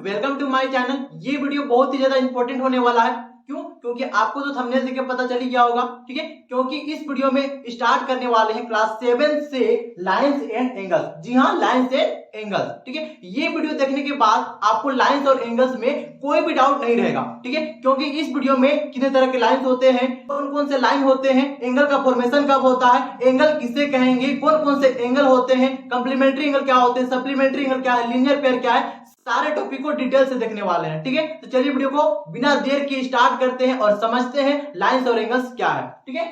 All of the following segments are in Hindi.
Welcome to my channel. ये वीडियो बहुत ही ज्यादा इंपॉर्टेंट होने वाला है। क्यों? क्योंकि आपको तो थंबनेल देख के पता चल ही गया होगा, ठीक है। क्योंकि इस वीडियो में स्टार्ट करने वाले हैं क्लास 7 से लाइंस एंड एंगल्स। जी हाँ, लाइंस एंड एंगल्स, ठीक है। ये वीडियो देखने के बाद आपको लाइंस और एंगल्स में कोई भी डाउट नहीं रहेगा, ठीक है। क्योंकि इस वीडियो में कितने तरह के लाइंस होते हैं, कौन कौन से लाइन होते हैं, एंगल का फॉर्मेशन कब होता है, एंगल किसे कहेंगे, कौन कौन से एंगल होते हैं, कंप्लीमेंट्री एंगल क्या होते हैं, सप्लीमेंट्री एंगल क्या है, लीनियर पेयर क्या है, सारे टॉपिक को डिटेल से देखने वाले हैं, ठीक है। तो चलिए वीडियो को बिना देर के स्टार्ट करते हैं और समझते हैं लाइंस और एंगल्स क्या है, ठीक है।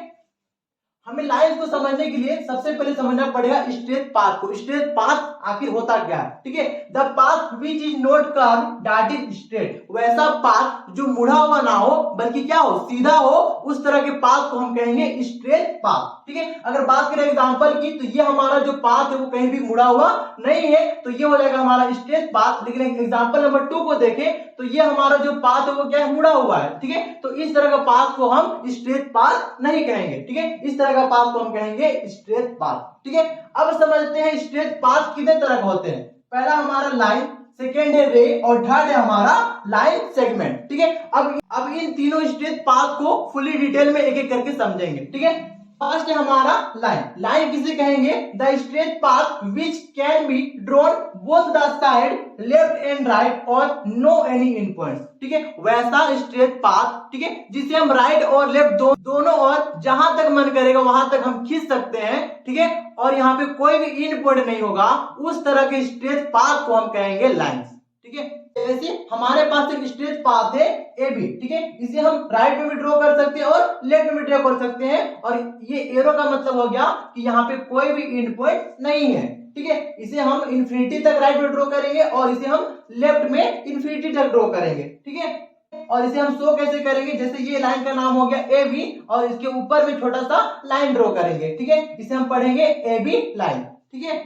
हमें लाइंस को समझने के लिए सबसे पहले समझना पड़ेगा स्ट्रेट पाथ को। स्ट्रेट पाथ आखिर होता क्या है, ठीक है। The path which is not curve that is straight, वैसा पाथ जो मुड़ा हुआ ना हो बल्कि क्या हो, सीधा हो, उस तरह के पाथ को हम कहेंगे स्ट्रेट पाथ, ठीक है। अगर बात करें एग्जांपल की, तो ये हमारा जो पाथ है वो कहीं भी मुड़ा हुआ नहीं है, तो ये हो जाएगा हमारा स्ट्रेट पाथ। लेकिन एग्जांपल नंबर 2 को देखें तो ये हमारा जो पाथ है वो क्या है, मुड़ा हुआ है, ठीक है। तो इस तरह का पाथ को हम स्ट्रेट पाथ नहीं कहेंगे, ठीक है। इस तरह का पाथ को हम कहेंगे स्ट्रेट पाथ, ठीक है। अब समझते हैं स्ट्रेट पाथ कितने तरह के होते हैं। पहला हमारा लाइन, सेकेंड है रे और थर्ड है हमारा लाइन सेगमेंट, ठीक है। अब इन तीनों स्ट्रेट पाथ को फुली डिटेल में एक एक करके समझेंगे, ठीक है। फर्स्ट है हमारा लाइन। लाइन किसे कहेंगे? The straight path which can be drawn both the side left and right और नो एनी इन पॉइंट्स, ठीक है। वैसा स्ट्रेट पाथ, ठीक है, जिसे हम राइट और लेफ्ट दोनों और जहां तक मन करेगा वहां तक हम खींच सकते हैं, ठीक है। और यहाँ पे कोई भी इन पॉइंट नहीं होगा, उस तरह के स्ट्रेट पाथ को हम कहेंगे लाइंस, ठीक है। जैसे हमारे पास एक स्ट्रेट पाथ है ए बी, ठीक है। इसे हम राइट में भी ड्रॉ कर सकते हैं और लेफ्ट में भी ड्रॉ कर सकते हैं। और ये एरो का मतलब हो गया कि यहाँ पे कोई भी एंड पॉइंट नहीं है, ठीक है। इसे हम इंफिनिटी तक राइट में ड्रॉ करेंगे और इसे हम लेफ्ट में इंफिनिटी तक ड्रॉ करेंगे, ठीक है। और इसे हम शो कैसे करेंगे? जैसे ये लाइन का नाम हो गया ए बी और इसके ऊपर में छोटा सा लाइन ड्रॉ करेंगे, ठीक है। इसे हम पढ़ेंगे ए बी लाइन, ठीक है।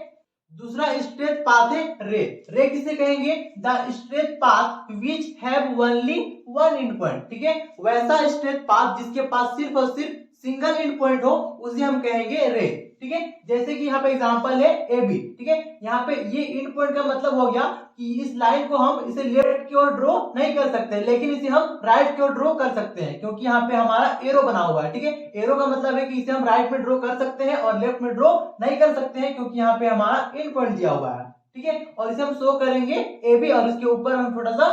दूसरा स्ट्रेट पाथ है रे। रे किसे कहेंगे? The straight path which have only one in point, ठीक है। वैसा स्ट्रेट पाथ जिसके पास सिर्फ और सिर्फ सिंगल इन पॉइंट हो, उसे हम कहेंगे रे, ठीक है। जैसे कि यहाँ पे एग्जांपल है ए बी, ठीक है। यहाँ पे ये इन पॉइंट का मतलब हो गया कि इस लाइन को हम इसे लेफ्ट की ओर ड्रॉ नहीं कर सकते, लेकिन इसे हम राइट की ओर ड्रॉ कर सकते हैं, क्योंकि यहाँ पे हमारा एरो बना हुआ है, ठीक है। एरो का मतलब है कि इसे हम राइट में ड्रॉ कर सकते हैं और लेफ्ट में ड्रॉ नहीं कर सकते हैं, क्योंकि यहाँ पे हमारा इन पॉइंट दिया हुआ है, ठीक है। और इसे हम शो करेंगे ए बी और इसके ऊपर हम छोटा सा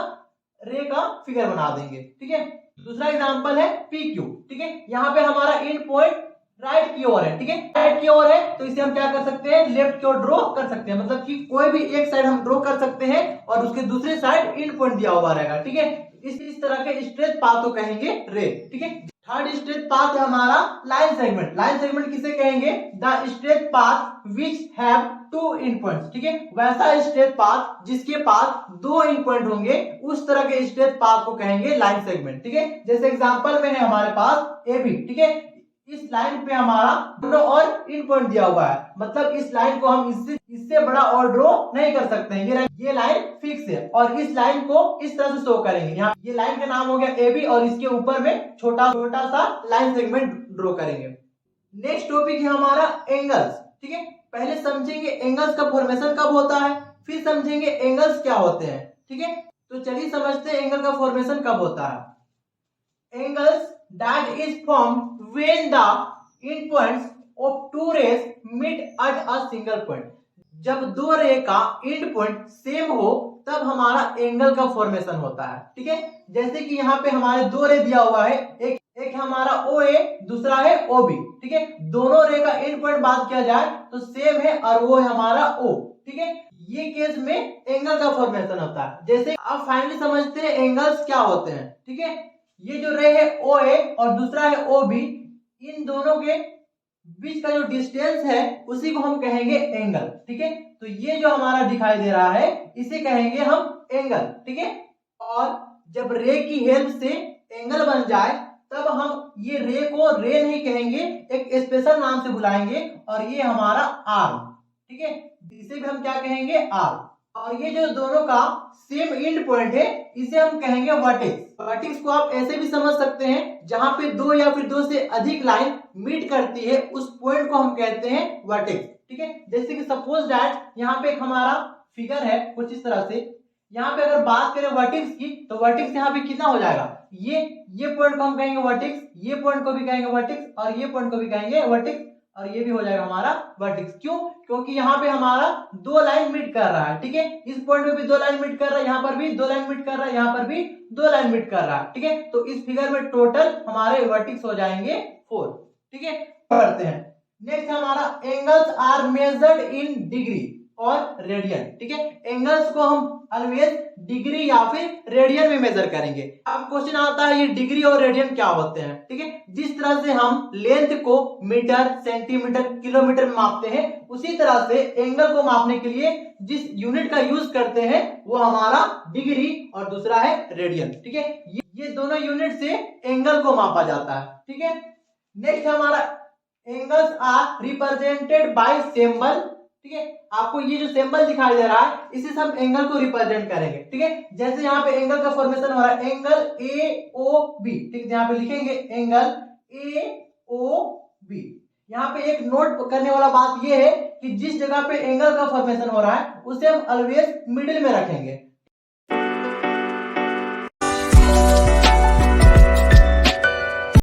रे का फिगर बना देंगे, ठीक है। दूसरा एग्जांपल है पी क्यू, ठीक है। यहाँ पे हमारा इन पॉइंट राइट की ओर है, ठीक है। राइट की ओर है तो इसे हम क्या कर सकते हैं, लेफ्ट की ओर ड्रॉ कर सकते हैं। मतलब कि कोई भी एक साइड हम ड्रॉ कर सकते हैं और उसके दूसरे साइड इन पॉइंट दिया हुआ रहेगा, ठीक है। इस तरह के स्ट्रेट पाथ को कहेंगे रे, ठीक है। थर्ड स्ट्रेट पाथ है हमारा लाइन सेगमेंट। लाइन सेगमेंट किसे कहेंगे? The straight path which have two end points, ठीक है। वैसा स्ट्रेट पाथ जिसके पास दो इन पॉइंट होंगे, उस तरह के स्ट्रेट पाथ को कहेंगे लाइन सेगमेंट, ठीक है। जैसे एग्जांपल में है हमारे पास ए बी, ठीक है। इस लाइन पे हमारा दोनों और इन पॉइंट दिया हुआ है, मतलब इस लाइन को हम इससे बड़ा और ड्रॉ नहीं कर सकते हैं। ये लाइन फिक्स है और इस लाइन को इस तरह से शो करेंगे। यहाँ ये लाइन का नाम हो गया ए बी और इसके ऊपर में छोटा छोटा सा लाइन सेगमेंट ड्रॉ करेंगे। नेक्स्ट टॉपिक है हमारा एंगल्स, ठीक है। पहले समझेंगे एंगल्स का फॉर्मेशन कब होता है, फिर समझेंगे एंगल्स क्या होते हैं, ठीक है। तो चलिए समझते हैं एंगल का फॉर्मेशन कब होता है। Angles that is formed when the endpoints of two rays meet at a single point। जब दो रे का एंड पॉइंट सेम हो तब हमारा एंगल का फॉर्मेशन होता है, ठीक है। जैसे कि यहाँ पे हमारे दो रे दिया हुआ है, एक हमारा ओ ए, दूसरा है ओ बी, ठीक है। दोनों रे का एंड पॉइंट बात किया जाए तो सेम है और वो है हमारा ओ, ठीक है। ये केस में एंगल का फॉर्मेशन होता है। जैसे अब फाइनली समझते हैं एंगल्स क्या होते हैं, ठीक है। ये जो रे है ओ ए और दूसरा है ओ बी, इन दोनों के बीच का जो डिस्टेंस है उसी को हम कहेंगे एंगल, ठीक है। तो ये जो हमारा दिखाई दे रहा है इसे कहेंगे हम एंगल, ठीक है। और जब रे की हेल्प से एंगल बन जाए तब हम ये रे को रे नहीं कहेंगे, एक स्पेशल नाम से बुलाएंगे और ये हमारा आर्म, ठीक है। इसे भी हम क्या कहेंगे, आर्म। और ये जो दोनों का सेम एंड पॉइंट है इसे हम कहेंगे वर्टेक्स। वर्टेक्स को आप ऐसे भी समझ सकते हैं, जहां पे दो या फिर दो से अधिक लाइन मीट करती है उस पॉइंट को हम कहते हैं वर्टेक्स, ठीक है। जैसे कि सपोज दैट यहाँ पे एक हमारा फिगर है कुछ इस तरह से, यहाँ पे अगर बात करें वर्टेक्स की, तो वर्टेक्स यहाँ पे कितना हो जाएगा, ये पॉइंट को हम कहेंगे वर्टेक्स, ये पॉइंट को भी कहेंगे वर्टेक्स, और ये पॉइंट को भी कहेंगे वर्टेक्स, और ये भी हो जाएगा हमारा वर्टेक्स। क्यों? क्योंकि यहाँ पे हमारा दो लाइन मीट कर रहा है, ठीक है, इस पॉइंट पे भी दो लाइन मीट कर रहा है, यहाँ पर भी दो लाइन मीट कर रहा है, यहाँ पर भी दो लाइन मीट कर रहा है, ठीक है। तो इस फिगर में टोटल हमारे वर्टेक्स हो जाएंगे 4, ठीक है। पढ़ते हैं नेक्स्ट हमारा angles are measured in degree और रेडियन, ठीक है। एंगल्स को हम ऑलवेज डिग्री या फिर रेडियन में मेजर करेंगे। अब क्वेश्चन आता है ये डिग्री और रेडियन क्या होते हैं, ठीक है। जिस तरह से हम लेंथ को मीटर, सेंटीमीटर, किलोमीटर में मापते हैं, उसी तरह से एंगल को मापने के लिए जिस यूनिट का यूज करते हैं वो हमारा डिग्री और दूसरा है रेडियन, ठीक है। ये दोनों यूनिट से एंगल को मापा जाता है, ठीक है। नेक्स्ट हमारा angles are represented by symbol, ठीक है। आपको ये जो सिंबल दिखाई दे रहा है इसी से हम एंगल को रिप्रेजेंट करेंगे, ठीक है। जैसे यहाँ पे एंगल का फॉर्मेशन हो रहा है एंगल AOB, ठीक है। यहाँ पे लिखेंगे एंगल AOB। यहाँ पे एक नोट करने वाला बात ये है कि जिस जगह पे एंगल का फॉर्मेशन हो रहा है उसे हम ऑलवेज मिडिल में रखेंगे।